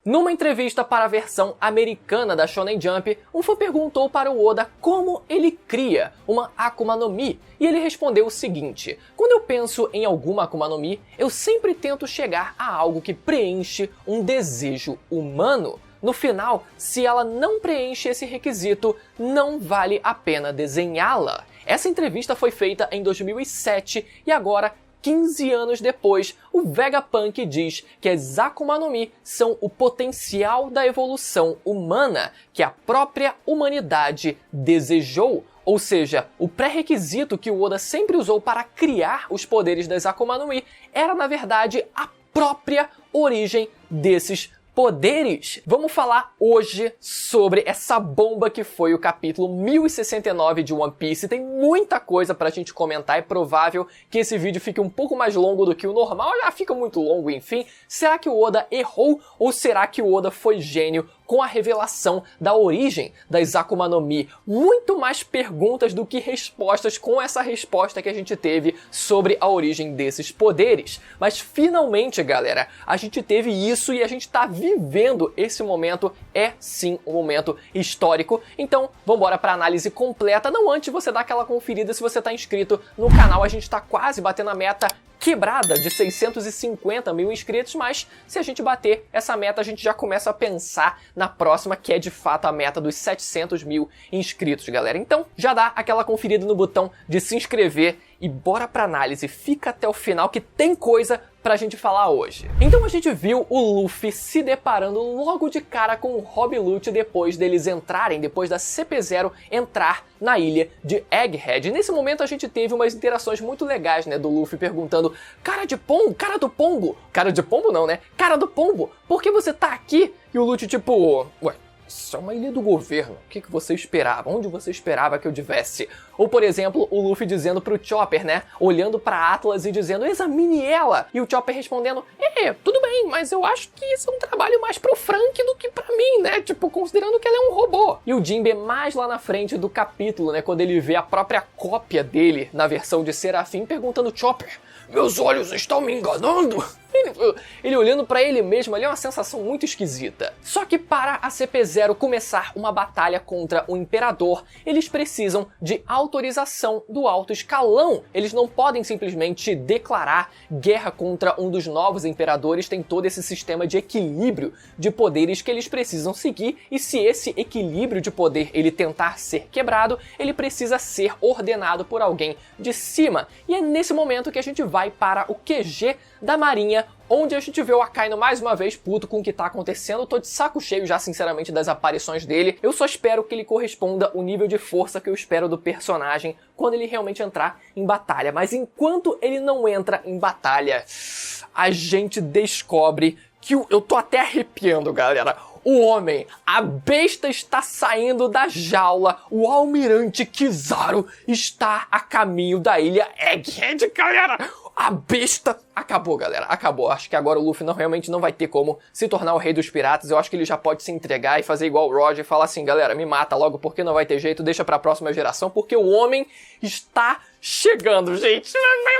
Numa entrevista para a versão americana da Shonen Jump, um fã perguntou para o Oda como ele cria uma Akuma no Mi, e ele respondeu o seguinte: quando eu penso em alguma Akuma no Mi, eu sempre tento chegar a algo que preenche um desejo humano. No final, se ela não preenche esse requisito, não vale a pena desenhá-la. Essa entrevista foi feita em 2007 e agora, 15 anos depois, o Vegapunk diz que as Akuma no Mi são o potencial da evolução humana que a própria humanidade desejou. Ou seja, o pré-requisito que o Oda sempre usou para criar os poderes das Akuma no Mi era, na verdade, a própria origem desses poderes. Vamos falar hoje sobre essa bomba que foi o capítulo 1069 de One Piece. Tem muita coisa pra gente comentar, é provável que esse vídeo fique um pouco mais longo do que o normal, já fica muito longo, enfim. Será que o Oda errou ou será que o Oda foi gênio com a revelação da origem das Akuma no Mi? Muito mais perguntas do que respostas com essa resposta que a gente teve sobre a origem desses poderes. Mas finalmente, galera, a gente teve isso e a gente tá vivendo esse momento. É sim um momento histórico. Então, vambora pra análise completa. Não antes de você dar aquela conferida se você tá inscrito no canal. A gente tá quase batendo a meta quebrada de 650 mil inscritos, mas se a gente bater essa meta, a gente já começa a pensar na próxima, que é de fato a meta dos 700 mil inscritos, galera. Então, já dá aquela conferida no botão de se inscrever e bora pra análise. Fica até o final que tem coisa pra gente falar hoje. Então a gente viu o Luffy se deparando logo de cara com o Rob Lute depois deles entrarem, depois da CP0 entrar na ilha de Egghead. E nesse momento a gente teve umas interações muito legais, né, do Luffy perguntando: cara de pombo, cara do pombo, cara de pombo não, né, cara do pombo, por que você tá aqui? E o Lute tipo, ué, isso é uma ilha do governo, o que você esperava? Onde você esperava que eu tivesse? Ou, por exemplo, o Luffy dizendo pro Chopper, né, olhando pra Atlas e dizendo: examine ela! E o Chopper respondendo: tudo bem, mas eu acho que isso é um trabalho mais pro Frank do que pra mim, né, tipo, considerando que ela é um robô. E o Jinbe mais lá na frente do capítulo, né, quando ele vê a própria cópia dele na versão de Serafim, perguntando: Chopper, meus olhos estão me enganando? Ele olhando pra ele mesmo ali é uma sensação muito esquisita. Só que para a CP0 começar uma batalha contra o Imperador, eles precisam de autorização do alto escalão. Eles não podem simplesmente declarar guerra contra um dos novos imperadores. Tem todo esse sistema de equilíbrio de poderes que eles precisam seguir, e se esse equilíbrio de poder ele tentar ser quebrado, ele precisa ser ordenado por alguém de cima. E é nesse momento que a gente vai para o QG da Marinha, onde a gente vê o Akainu mais uma vez puto com o que tá acontecendo. Eu tô de saco cheio já, sinceramente, das aparições dele. Eu só espero que ele corresponda o nível de força que eu espero do personagem quando ele realmente entrar em batalha. Mas enquanto ele não entra em batalha, a gente descobre que eu tô até arrepiando, galera. O homem, a besta está saindo da jaula, o almirante Kizaru está a caminho da ilha Egghead, galera. A besta acabou, galera, acabou. Acho que agora o Luffy realmente não vai ter como se tornar o rei dos piratas. Eu acho que ele já pode se entregar e fazer igual o Roger e falar assim: galera, me mata logo porque não vai ter jeito, deixa pra próxima geração, porque o homem está chegando, gente.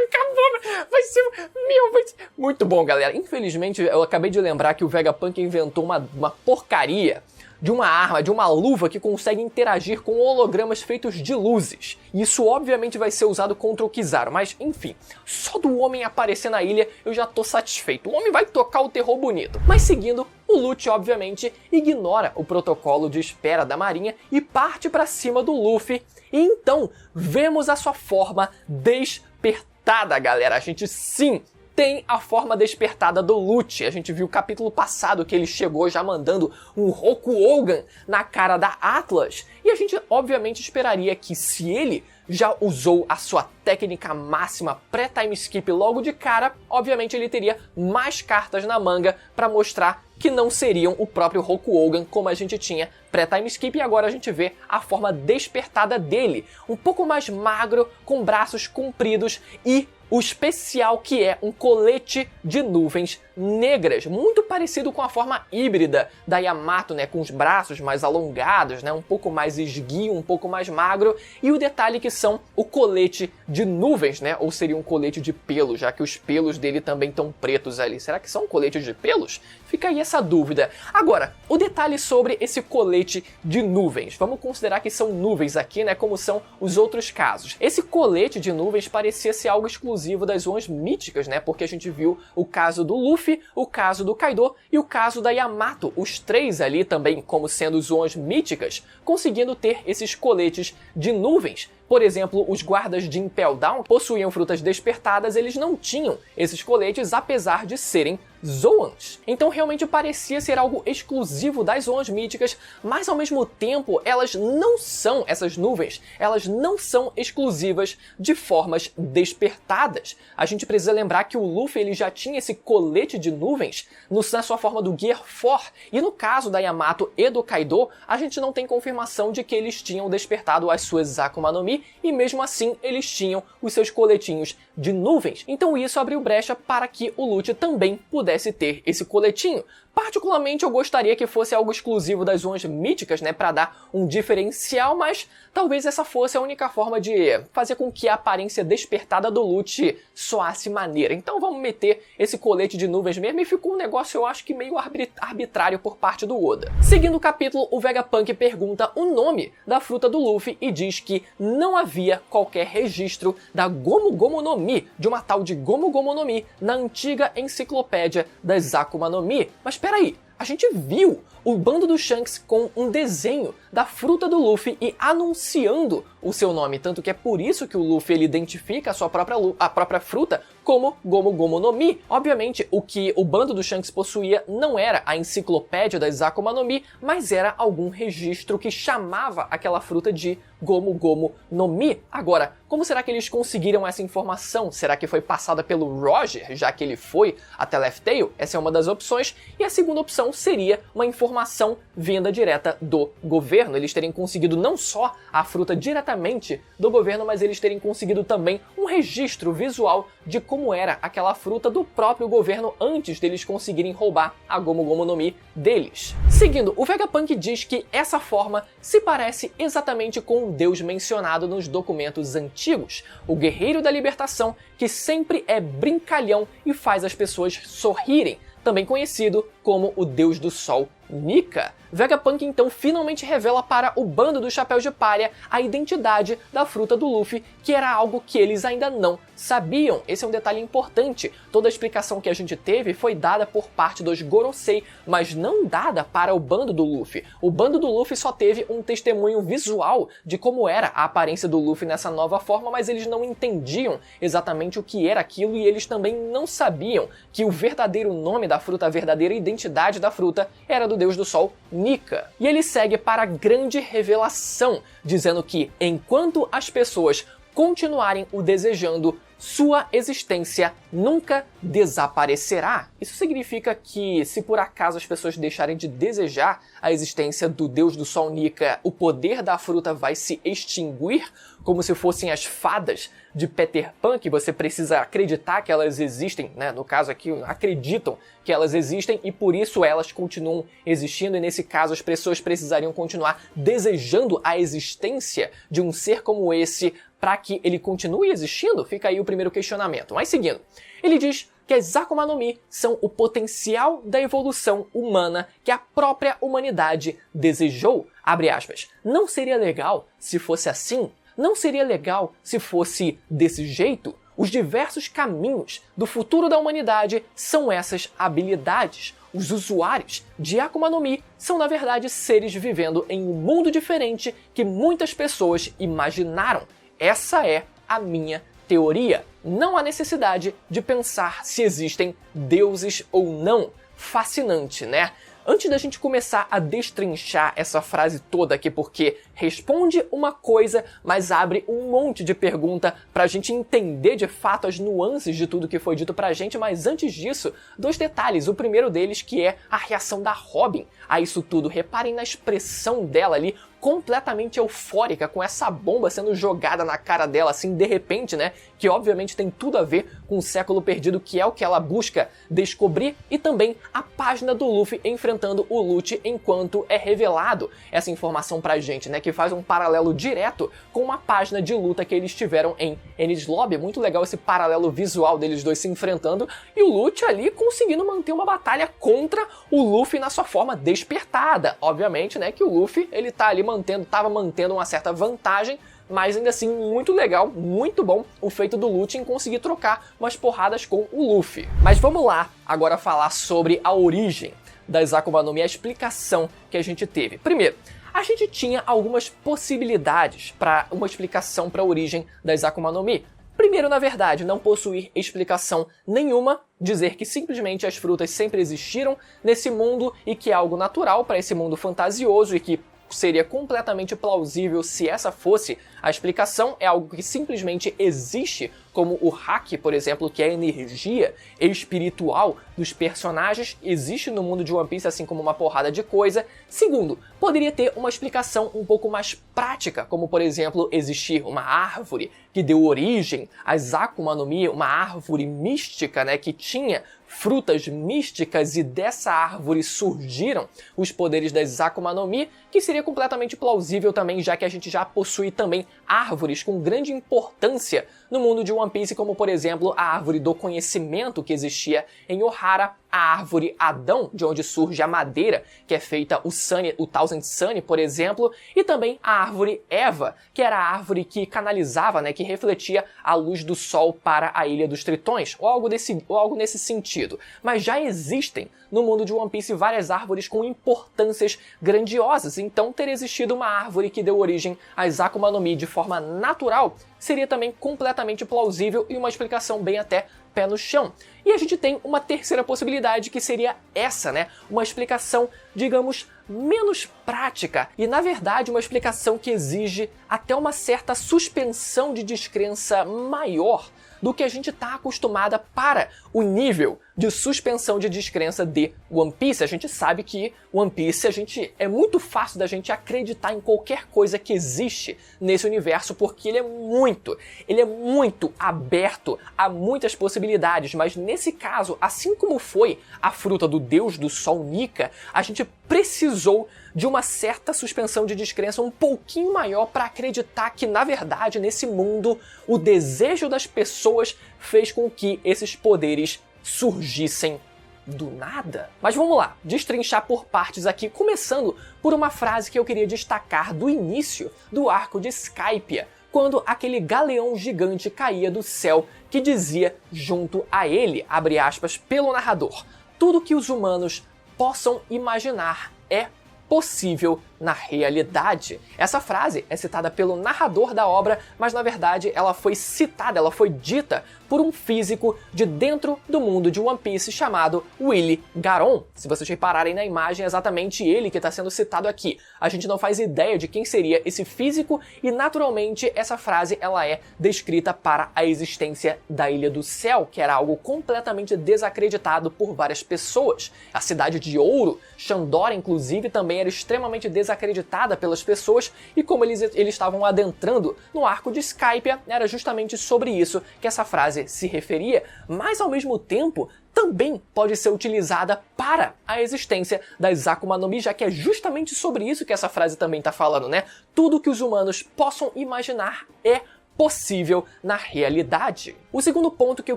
Acabou, vai ser muito bom, galera. Infelizmente, eu acabei de lembrar que o Vegapunk inventou uma porcaria de uma arma, de uma luva que consegue interagir com hologramas feitos de luzes. E isso obviamente vai ser usado contra o Kizaru, mas enfim, só do homem aparecer na ilha eu já tô satisfeito. O homem vai tocar o terror bonito. Mas seguindo, o Lute obviamente ignora o protocolo de espera da Marinha e parte pra cima do Luffy. E então vemos a sua forma despertada, galera. A gente sim tem a forma despertada do Lute. A gente viu o capítulo passado que ele chegou já mandando um Rokuogan na cara da Atlas. E a gente obviamente esperaria que, se ele já usou a sua técnica máxima pré-time skip logo de cara, obviamente ele teria mais cartas na manga para mostrar que não seriam o próprio Rokuogan como a gente tinha pré-time skip, e agora a gente vê a forma despertada dele, um pouco mais magro, com braços compridos e o especial que é um colete de nuvens negras, muito parecido com a forma híbrida da Yamato, né, com os braços mais alongados, né, um pouco mais esguio, um pouco mais magro, e o detalhe que são o colete de nuvens, né, ou seria um colete de pelo, já que os pelos dele também estão pretos ali. Será que são coletes de pelos? Fica aí essa dúvida. Agora, o detalhe sobre esse colete de nuvens. Vamos considerar que são nuvens aqui, né, como são os outros casos. Esse colete de nuvens parecia ser algo exclusivo das Zoans míticas, né, porque a gente viu o caso do Luffy, o caso do Kaido e o caso da Yamato, os três ali também como sendo Zoans míticas, conseguindo ter esses coletes de nuvens. Por exemplo, os guardas de Impel Down possuíam frutas despertadas, eles não tinham esses coletes apesar de serem Zoans. Então realmente parecia ser algo exclusivo das Zoans míticas, mas ao mesmo tempo elas não são, essas nuvens, elas não são exclusivas de formas despertadas. A gente precisa lembrar que o Luffy ele já tinha esse colete de nuvens na sua forma do Gear 4, e no caso da Yamato e do Kaido, a gente não tem confirmação de que eles tinham despertado as suas Akuma no Mi, e mesmo assim eles tinham os seus coletinhos de nuvens. Então isso abriu brecha para que o Lute também pudesse ter esse coletinho. Particularmente eu gostaria que fosse algo exclusivo das Zoans míticas, né, para dar um diferencial, mas talvez essa fosse a única forma de fazer com que a aparência despertada do Lute soasse maneira. Então vamos meter esse colete de nuvens mesmo, e ficou um negócio eu acho que meio arbitrário por parte do Oda. Seguindo o capítulo, o Vegapunk pergunta o nome da fruta do Luffy e diz que não havia qualquer registro da Gomu Gomu no Mi, de uma tal de Gomu Gomu no Mi, na antiga enciclopédia das Akuma no Mi. Mas peraí, a gente viu o bando do Shanks com um desenho da fruta do Luffy e anunciando o seu nome, tanto que é por isso que o Luffy ele identifica a própria fruta como Gomu Gomu no Mi. Obviamente, o que o bando do Shanks possuía não era a enciclopédia das Akuma no Mi, mas era algum registro que chamava aquela fruta de Gomu Gomu no Mi. Agora, como será que eles conseguiram essa informação? Será que foi passada pelo Roger, já que ele foi até Laugh Tale? Essa é uma das opções. E a segunda opção seria uma informação vinda direta do governo. Eles terem conseguido não só a fruta diretamente do governo, mas eles terem conseguido também um registro visual de como era aquela fruta do próprio governo antes deles conseguirem roubar a Gomu Gomu no Mi deles. Seguindo, o Vegapunk diz que essa forma se parece exatamente com o deus mencionado nos documentos antigos, o guerreiro da libertação que sempre é brincalhão e faz as pessoas sorrirem, também conhecido como o deus do sol Nika. Vegapunk então finalmente revela para o bando do Chapéu de Palha a identidade da fruta do Luffy, que era algo que eles ainda não sabiam. Esse é um detalhe importante. Toda a explicação que a gente teve foi dada por parte dos Gorosei, mas não dada para o bando do Luffy. O bando do Luffy só teve um testemunho visual de como era a aparência do Luffy nessa nova forma, mas eles não entendiam exatamente o que era aquilo, e eles também não sabiam que o verdadeiro nome da fruta, a verdadeira identidade da fruta, era do deus do sol Nika. E ele segue para a grande revelação, dizendo que enquanto as pessoas continuarem o desejando, sua existência nunca desaparecerá. Isso significa que, se por acaso as pessoas deixarem de desejar a existência do deus do sol Nika, o poder da fruta vai se extinguir, como se fossem as fadas de Peter Pan, que você precisa acreditar que elas existem, né? No caso aqui, acreditam que elas existem e por isso elas continuam existindo, e nesse caso as pessoas precisariam continuar desejando a existência de um ser como esse para que ele continue existindo? Fica aí o primeiro questionamento. Mas seguindo, ele diz que as Akuma no Mi são o potencial da evolução humana que a própria humanidade desejou. Abre aspas. Não seria legal se fosse assim? Não seria legal se fosse desse jeito? Os diversos caminhos do futuro da humanidade são essas habilidades. Os usuários de Akuma no Mi são, na verdade, seres vivendo em um mundo diferente que muitas pessoas imaginaram. Essa é a minha teoria. Não há necessidade de pensar se existem deuses ou não. Fascinante, né? Antes da gente começar a destrinchar essa frase toda aqui, porque responde uma coisa, mas abre um monte de pergunta pra gente entender de fato as nuances de tudo que foi dito pra gente, mas antes disso, dois detalhes. O primeiro deles que é a reação da Robin a isso tudo. Reparem na expressão dela ali, completamente eufórica com essa bomba sendo jogada na cara dela, assim, de repente, né? Que obviamente tem tudo a ver com o século perdido, que é o que ela busca descobrir, e também a página do Luffy enfrentando o Lute enquanto é revelado essa informação pra gente, né? Que faz um paralelo direto com uma página de luta que eles tiveram em Enies Lobby. Muito legal esse paralelo visual deles dois se enfrentando e o Lute ali conseguindo manter uma batalha contra o Luffy na sua forma despertada. Obviamente, né, que o Luffy, ele tá ali tava mantendo uma certa vantagem, mas ainda assim muito legal, muito bom o feito do Lute em conseguir trocar umas porradas com o Luffy. Mas vamos lá agora falar sobre a origem das Akuma no Mi, a explicação que a gente teve. Primeiro, a gente tinha algumas possibilidades para uma explicação para a origem das Akuma no Mi. Primeiro, na verdade, não possuir explicação nenhuma, dizer que simplesmente as frutas sempre existiram nesse mundo e que é algo natural para esse mundo fantasioso e que seria completamente plausível se essa fosse a explicação, é algo que simplesmente existe, como o Haki, por exemplo, que é a energia espiritual dos personagens, existe no mundo de One Piece, assim como uma porrada de coisa. Segundo, poderia ter uma explicação um pouco mais prática, como por exemplo, existir uma árvore que deu origem às Akuma no Mi, uma árvore mística, né, que tinha frutas místicas e dessa árvore surgiram os poderes das Akuma no Mi, que seria completamente plausível também, já que a gente já possui também árvores com grande importância no mundo de One Piece, como por exemplo a árvore do conhecimento que existia em Ohara, a árvore Adão, de onde surge a madeira, que é feita o Thousand Sunny, por exemplo, e também a árvore Eva, que era a árvore que canalizava, né, que refletia a luz do sol para a Ilha dos Tritões, ou algo nesse sentido. Mas já existem no mundo de One Piece várias árvores com importâncias grandiosas, então ter existido uma árvore que deu origem às Akuma no Mi de forma natural seria também completamente plausível e uma explicação bem até pé no chão. E a gente tem uma terceira possibilidade, que seria essa, né? Uma explicação, digamos, menos prática e, na verdade, uma explicação que exige até uma certa suspensão de descrença maior do que a gente está acostumada para o nível de suspensão de descrença de One Piece. A gente sabe que One Piece é muito fácil da gente acreditar em qualquer coisa que existe nesse universo, porque ele é muito aberto a muitas possibilidades, mas nesse caso, assim como foi a fruta do deus do sol Nika, a gente precisou de uma certa suspensão de descrença um pouquinho maior para acreditar que, na verdade, nesse mundo, o desejo das pessoas fez com que esses poderes surgissem do nada. Mas vamos lá, destrinchar por partes aqui, começando por uma frase que eu queria destacar do início do arco de Skypiea, quando aquele galeão gigante caía do céu, que dizia junto a ele, abre aspas, pelo narrador: tudo que os humanos possam imaginar é possível na realidade. Essa frase é citada pelo narrador da obra, mas na verdade ela foi dita por um físico de dentro do mundo de One Piece chamado Willy Garon. Se vocês repararem na imagem, é exatamente ele que está sendo citado aqui. A gente não faz ideia de quem seria esse físico e, naturalmente, essa frase ela é descrita para a existência da Ilha do Céu, que era algo completamente desacreditado por várias pessoas. A cidade de Ouro, Shandora, inclusive, também era extremamente desacreditada pelas pessoas, e como eles estavam adentrando no arco de Skypiea, era justamente sobre isso que essa frase se referia, mas ao mesmo tempo também pode ser utilizada para a existência das Akuma no Mi, já que é justamente sobre isso que essa frase também está falando, né? Tudo que os humanos possam imaginar é possível na realidade. O segundo ponto que eu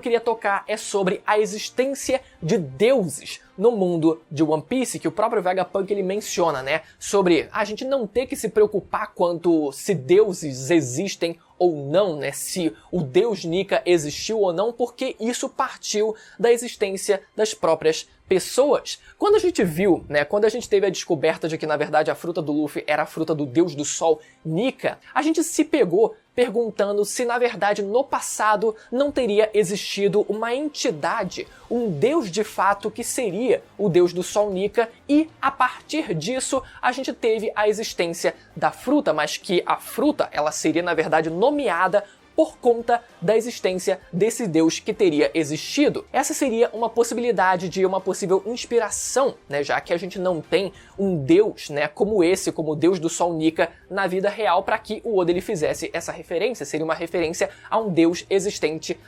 queria tocar é sobre a existência de deuses no mundo de One Piece, que o próprio Vegapunk ele menciona, né? Sobre a gente não ter que se preocupar quanto se deuses existem ou não, né? Se o deus Nika existiu ou não, porque isso partiu da existência das próprias pessoas. Quando a gente viu, né, quando a gente teve a descoberta de que na verdade a fruta do Luffy era a fruta do deus do sol Nika, a gente se pegou perguntando se na verdade no passado não teria existido uma entidade, um deus de fato que seria o deus do sol Nika, e a partir disso a gente teve a existência da fruta, mas que a fruta ela seria na verdade nomeada por conta da existência desse Deus que teria existido. Essa seria uma possibilidade de uma possível inspiração, né, já que a gente não tem um Deus, né, como esse, como o Deus do Sol Nika na vida real, para que o Oda ele fizesse essa referência. Seria uma referência a um Deus existente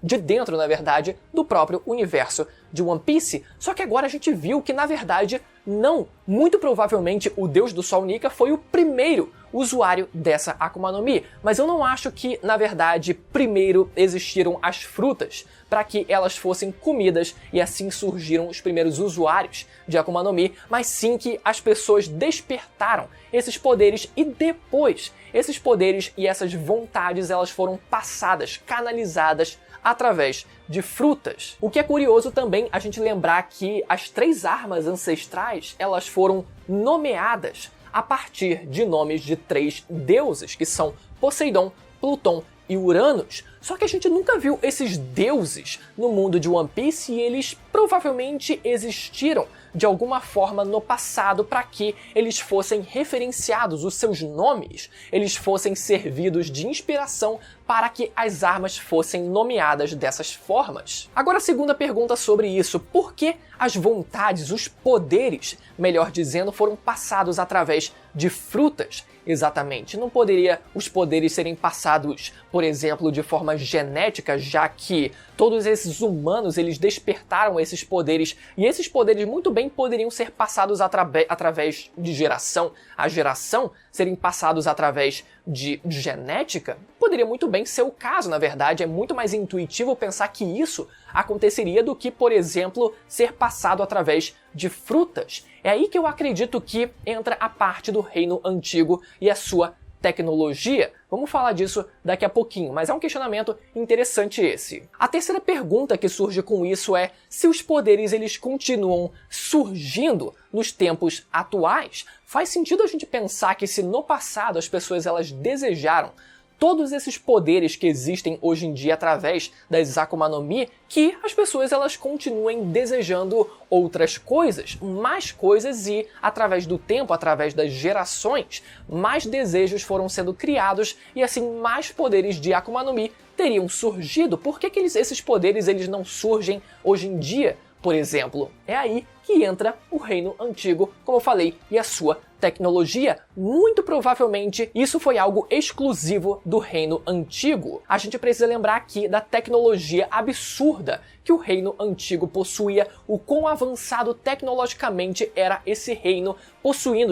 de dentro, na verdade, do próprio universo de One Piece. Só que agora a gente viu que, na verdade, não. Muito provavelmente o Deus do Sol Nika foi o primeiro usuário dessa Akuma no Mi, mas eu não acho que, na verdade, primeiro existiram as frutas para que elas fossem comidas e assim surgiram os primeiros usuários de Akuma no Mi, mas sim que as pessoas despertaram esses poderes e depois esses poderes e essas vontades elas foram passadas, canalizadas através de frutas. O que é curioso também a gente lembrar que as 3 armas ancestrais elas foram nomeadas a partir de nomes de 3 deuses, que são Poseidon, Pluton e Uranus. Só que a gente nunca viu esses deuses no mundo de One Piece e eles provavelmente existiram de alguma forma no passado para que eles fossem referenciados, os seus nomes, eles fossem servidos de inspiração para que as armas fossem nomeadas dessas formas. Agora a segunda pergunta sobre isso: por que as vontades, os poderes, melhor dizendo, foram passados através de frutas? Exatamente, não poderia os poderes serem passados, por exemplo, de forma genética, já que todos esses humanos eles despertaram esses poderes e esses poderes muito bem poderiam ser passados através de geração a geração, serem passados através de genética? Poderia muito bem ser o caso, na verdade, é muito mais intuitivo pensar que isso aconteceria do que, por exemplo, ser passado através de frutas. É aí que eu acredito que entra a parte do Reino Antigo e a sua tecnologia. Vamos falar disso daqui a pouquinho, mas é um questionamento interessante esse. A terceira pergunta que surge com isso é se os poderes eles continuam surgindo nos tempos atuais. Faz sentido a gente pensar que se no passado as pessoas elas desejaram todos esses poderes que existem hoje em dia através das Akuma no Mi, que as pessoas elas continuem desejando outras coisas, mais coisas e através do tempo, através das gerações, mais desejos foram sendo criados e assim mais poderes de Akuma no Mi teriam surgido. Por que esses poderes eles não surgem hoje em dia, por exemplo? É aí que entra o Reino Antigo, como eu falei, e a sua tecnologia. Muito provavelmente isso foi algo exclusivo do Reino Antigo. A gente precisa lembrar aqui da tecnologia absurda que o Reino Antigo possuía, o quão avançado tecnologicamente era esse reino,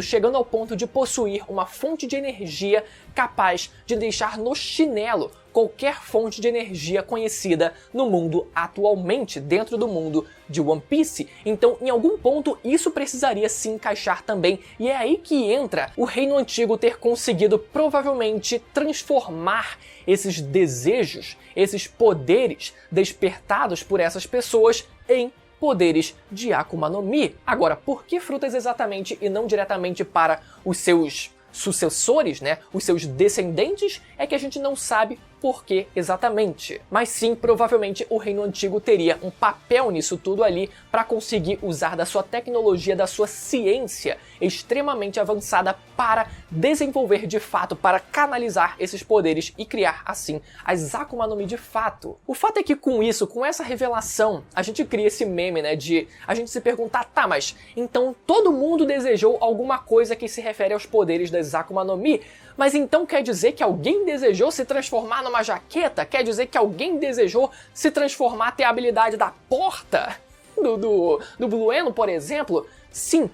chegando ao ponto de possuir uma fonte de energia capaz de deixar no chinelo qualquer fonte de energia conhecida no mundo atualmente, dentro do mundo de One Piece. Então, em algum ponto, isso precisaria se encaixar também, e é aí que entra o Reino Antigo ter conseguido provavelmente transformar esses desejos, esses poderes despertados por essas pessoas em poderes de Akuma no Mi. Agora, por que frutas exatamente e não diretamente para os seus sucessores, né, os seus descendentes, é que a gente não sabe por que exatamente. Mas sim, provavelmente o Reino Antigo teria um papel nisso tudo ali para conseguir usar da sua tecnologia, da sua ciência extremamente avançada para desenvolver de fato, para canalizar esses poderes e criar assim as Akuma no Mi de fato. O fato é que com isso, com essa revelação, a gente cria esse meme, né, de a gente se perguntar, tá, mas então todo mundo desejou alguma coisa que se refere aos poderes das Akuma no Mi, mas então quer dizer que alguém desejou se transformar numa jaqueta? Quer dizer que alguém desejou se transformar, ter a habilidade da porta do Blue Eno, por exemplo? Sim,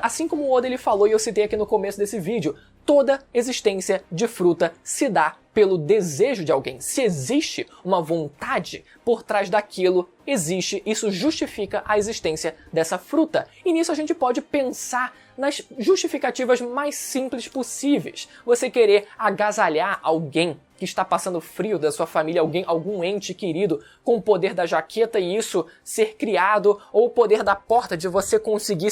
assim como o Oda ele falou e eu citei aqui no começo desse vídeo, toda existência de fruta se dá pelo desejo de alguém. Se existe uma vontade por trás daquilo, isso justifica a existência dessa fruta. E nisso a gente pode pensar nas justificativas mais simples possíveis. Você querer agasalhar alguém que está passando frio da sua família, algum ente querido, com o poder da jaqueta e isso ser criado, ou o poder da porta de você conseguir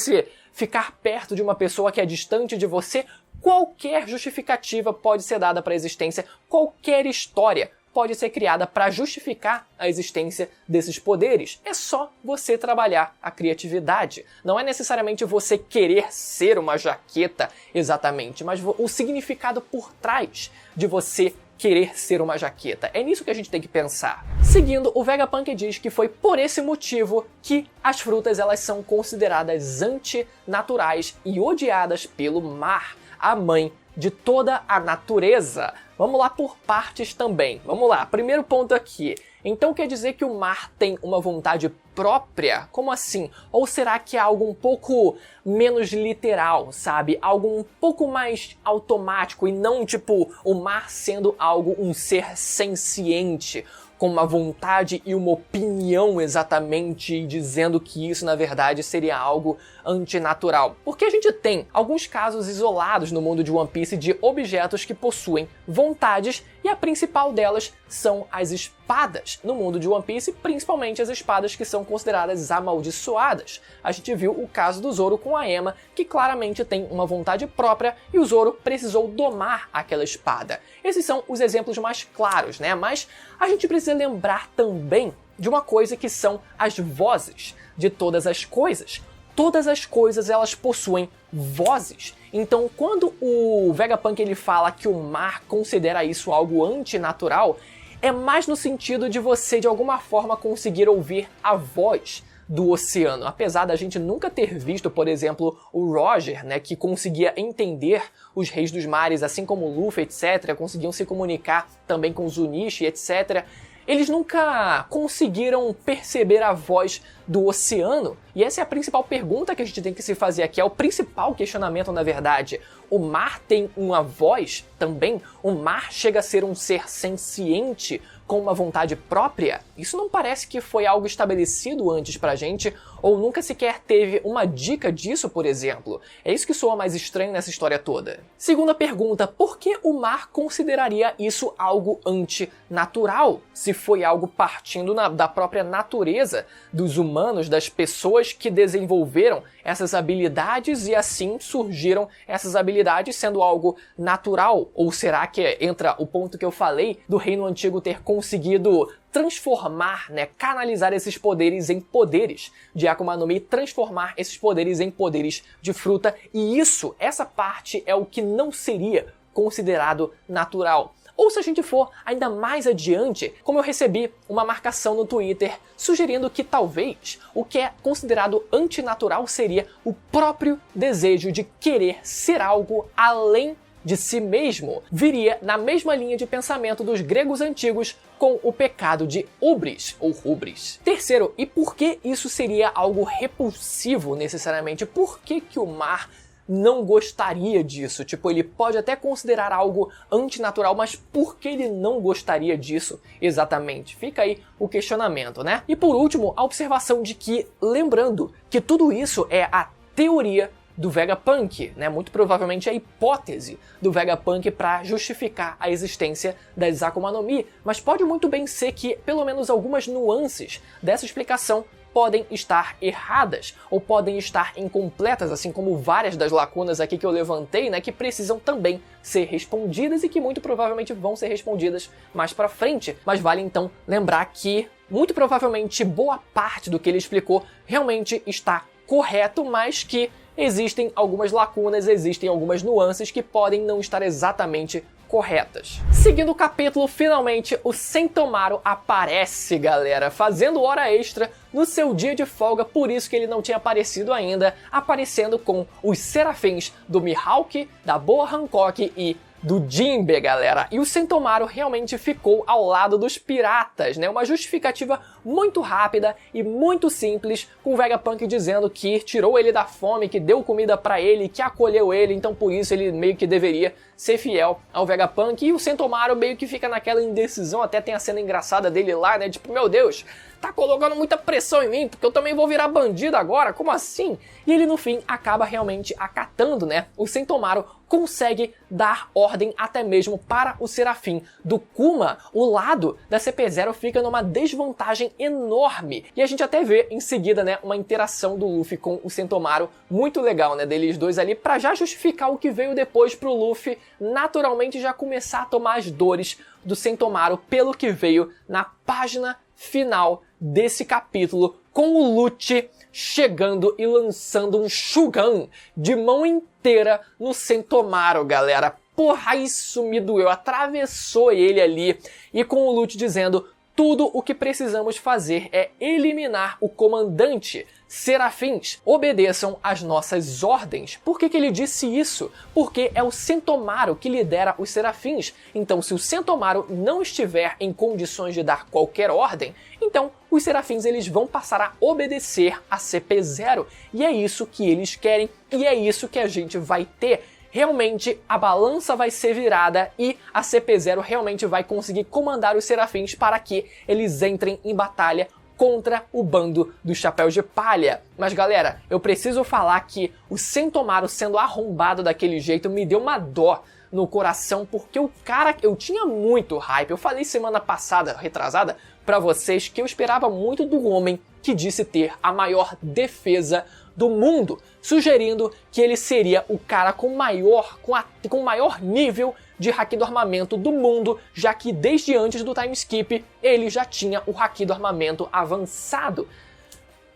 ficar perto de uma pessoa que é distante de você. Qualquer justificativa pode ser dada para a existência, qualquer história pode ser criada para justificar a existência desses poderes. É só você trabalhar a criatividade. Não é necessariamente você querer ser uma jaqueta exatamente, mas o significado por trás de você querer ser uma jaqueta. É nisso que a gente tem que pensar. Seguindo, o Vegapunk diz que foi por esse motivo que as frutas elas são consideradas antinaturais e odiadas pelo mar, a mãe de toda a natureza. Vamos lá por partes também. Vamos lá, primeiro ponto aqui. Então quer dizer que o mar tem uma vontade própria? Como assim? Ou será que é algo um pouco menos literal, sabe? Algo um pouco mais automático e não tipo o mar sendo algo, um ser senciente, com uma vontade e uma opinião exatamente, dizendo que isso na verdade seria algo antinatural. Porque a gente tem alguns casos isolados no mundo de One Piece de objetos que possuem vontades e a principal delas são as espadas. No mundo de One Piece, principalmente as espadas que são consideradas amaldiçoadas. A gente viu o caso do Zoro com a Ema, que claramente tem uma vontade própria e o Zoro precisou domar aquela espada. Esses são os exemplos mais claros, né? Mas a gente precisa lembrar também de uma coisa que são as vozes de todas as coisas. Todas as coisas elas possuem vozes. Então, quando o Vegapunk ele fala que o mar considera isso algo antinatural, é mais no sentido de você de alguma forma conseguir ouvir a voz do oceano. Apesar da gente nunca ter visto, por exemplo, o Roger, né, que conseguia entender os reis dos mares, assim como o Luffy, etc., conseguiam se comunicar também com Zunichi, etc., eles nunca conseguiram perceber a voz do oceano. E essa é a principal pergunta que a gente tem que se fazer aqui, é o principal questionamento na verdade. O mar tem uma voz também? O mar chega a ser um ser senciente com uma vontade própria? Isso não parece que foi algo estabelecido antes pra gente, ou nunca sequer teve uma dica disso, por exemplo. É isso que soa mais estranho nessa história toda. Segunda pergunta, por que o mar consideraria isso algo antinatural? Se foi algo partindo da própria natureza dos humanos, das pessoas que desenvolveram essas habilidades e assim surgiram essas habilidades sendo algo natural? Ou será que entra o ponto que eu falei do Reino Antigo ter conseguido transformar, né, canalizar esses poderes em poderes de Akuma no Mi, transformar esses poderes em poderes de fruta, e isso, essa parte é o que não seria considerado natural. Ou se a gente for ainda mais adiante, como eu recebi uma marcação no Twitter sugerindo que talvez o que é considerado antinatural seria o próprio desejo de querer ser algo além de si mesmo, viria na mesma linha de pensamento dos gregos antigos com o pecado de hubris ou rubris. Terceiro, e por que isso seria algo repulsivo necessariamente? Por que o mar não gostaria disso? Tipo, ele pode até considerar algo antinatural, mas por que ele não gostaria disso exatamente? Fica aí o questionamento, né? E por último, a observação de que, lembrando que tudo isso é a teoria do Vegapunk, né? Muito provavelmente a hipótese do Vegapunk para justificar a existência das Akuma no Mi, mas pode muito bem ser que pelo menos algumas nuances dessa explicação podem estar erradas ou podem estar incompletas, assim como várias das lacunas aqui que eu levantei, né, que precisam também ser respondidas e que muito provavelmente vão ser respondidas mais pra frente. Mas vale então lembrar que muito provavelmente boa parte do que ele explicou realmente está correto, mas que existem algumas lacunas, existem algumas nuances que podem não estar exatamente corretas. Seguindo o capítulo, finalmente o Sentomaru aparece, galera, fazendo hora extra no seu dia de folga, por isso que ele não tinha aparecido ainda, aparecendo com os serafins do Mihawk, da Boa Hancock e do Jinbe, galera. E o Sentomaru realmente ficou ao lado dos piratas, né? Uma justificativa muito rápida e muito simples, com o Vegapunk dizendo que tirou ele da fome, que deu comida pra ele, que acolheu ele, então por isso ele meio que deveria ser fiel ao Vegapunk. E o Sentomaru meio que fica naquela indecisão, até tem a cena engraçada dele lá, né? Tipo, meu Deus, tá colocando muita pressão em mim, porque eu também vou virar bandido agora, como assim? E ele no fim acaba realmente acatando, né? O Sentomaru consegue dar ordem até mesmo para o Serafim do Kuma. O lado da CP0 fica numa desvantagem enorme. E a gente até vê em seguida, né, uma interação do Luffy com o Sentomaru muito legal, né, deles dois ali, pra já justificar o que veio depois pro Luffy naturalmente já começar a tomar as dores do Sentomaru pelo que veio na página final desse capítulo, com o Lucci chegando e lançando um Shugan de mão inteira no Sentomaru, galera. porra, isso me doeu, atravessou ele ali. E com o Lute dizendo, tudo o que precisamos fazer é eliminar o comandante. Serafins, obedeçam às nossas ordens. Por que ele disse isso? Porque é o Sentomaru que lidera os Serafins. Então, se o Sentomaru não estiver em condições de dar qualquer ordem, então os Serafins eles vão passar a obedecer a CP0. E é isso que eles querem e é isso que a gente vai ter. Realmente a balança vai ser virada e a CP0 realmente vai conseguir comandar os Serafins para que eles entrem em batalha contra o bando dos Chapéus de Palha. Mas galera, eu preciso falar que o Sentomaru sendo arrombado daquele jeito me deu uma dó no coração, porque o cara, eu tinha muito hype. Eu falei semana passada, retrasada, pra vocês que eu esperava muito do homem que disse ter a maior defesa do mundo, sugerindo que ele seria o cara com maior nível de haki do armamento do mundo, já que desde antes do time skip ele já tinha o haki do armamento avançado.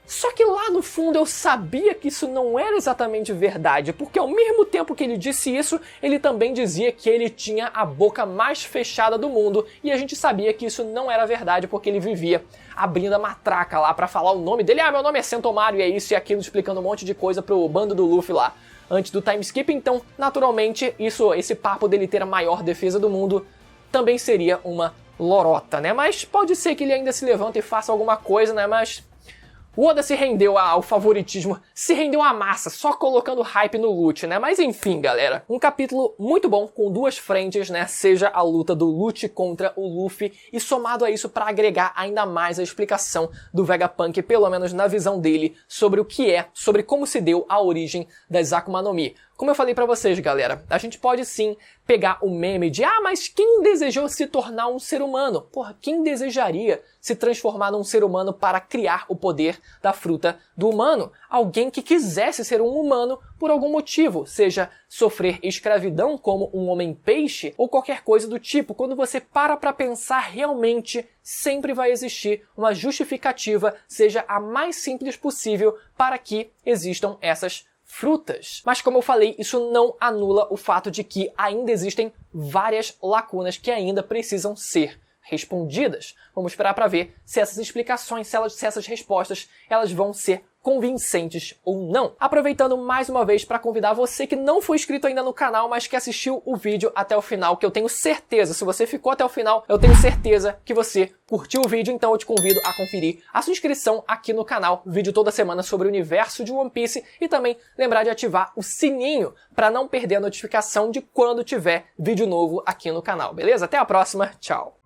Só que lá no fundo eu sabia que isso não era exatamente verdade, porque ao mesmo tempo que ele disse isso, ele também dizia que ele tinha a boca mais fechada do mundo, e a gente sabia que isso não era verdade, porque ele vivia abrindo a matraca lá pra falar o nome dele. Ah, meu nome é Sentomaru e é isso e aquilo, explicando um monte de coisa pro bando do Luffy lá antes do time skip. Então, naturalmente, esse papo dele ter a maior defesa do mundo também seria uma lorota, né? Mas pode ser que ele ainda se levante e faça alguma coisa, né? Mas o Oda se rendeu ao favoritismo, se rendeu à massa, só colocando hype no Lute, né? Mas enfim, galera, um capítulo muito bom, com duas frentes, né? Seja a luta do Lute contra o Luffy, e somado a isso para agregar ainda mais a explicação do Vegapunk, pelo menos na visão dele, sobre o que é, sobre como se deu a origem das Akuma no Mi. Como eu falei pra vocês, galera, a gente pode sim pegar o meme de mas quem desejou se tornar um ser humano? Porra, quem desejaria se transformar num ser humano para criar o poder da fruta do humano? Alguém que quisesse ser um humano por algum motivo, seja sofrer escravidão como um homem-peixe ou qualquer coisa do tipo. Quando você para pra pensar, realmente sempre vai existir uma justificativa, seja a mais simples possível, para que existam essas frutas. Mas como eu falei, isso não anula o fato de que ainda existem várias lacunas que ainda precisam ser respondidas. Vamos esperar para ver se essas explicações, se essas respostas, elas vão ser convincentes ou não. Aproveitando mais uma vez para convidar você que não foi inscrito ainda no canal, mas que assistiu o vídeo até o final, que eu tenho certeza, se você ficou até o final, eu tenho certeza que você curtiu o vídeo, então eu te convido a conferir a sua inscrição aqui no canal, vídeo toda semana sobre o universo de One Piece, e também lembrar de ativar o sininho para não perder a notificação de quando tiver vídeo novo aqui no canal, beleza? Até a próxima, tchau!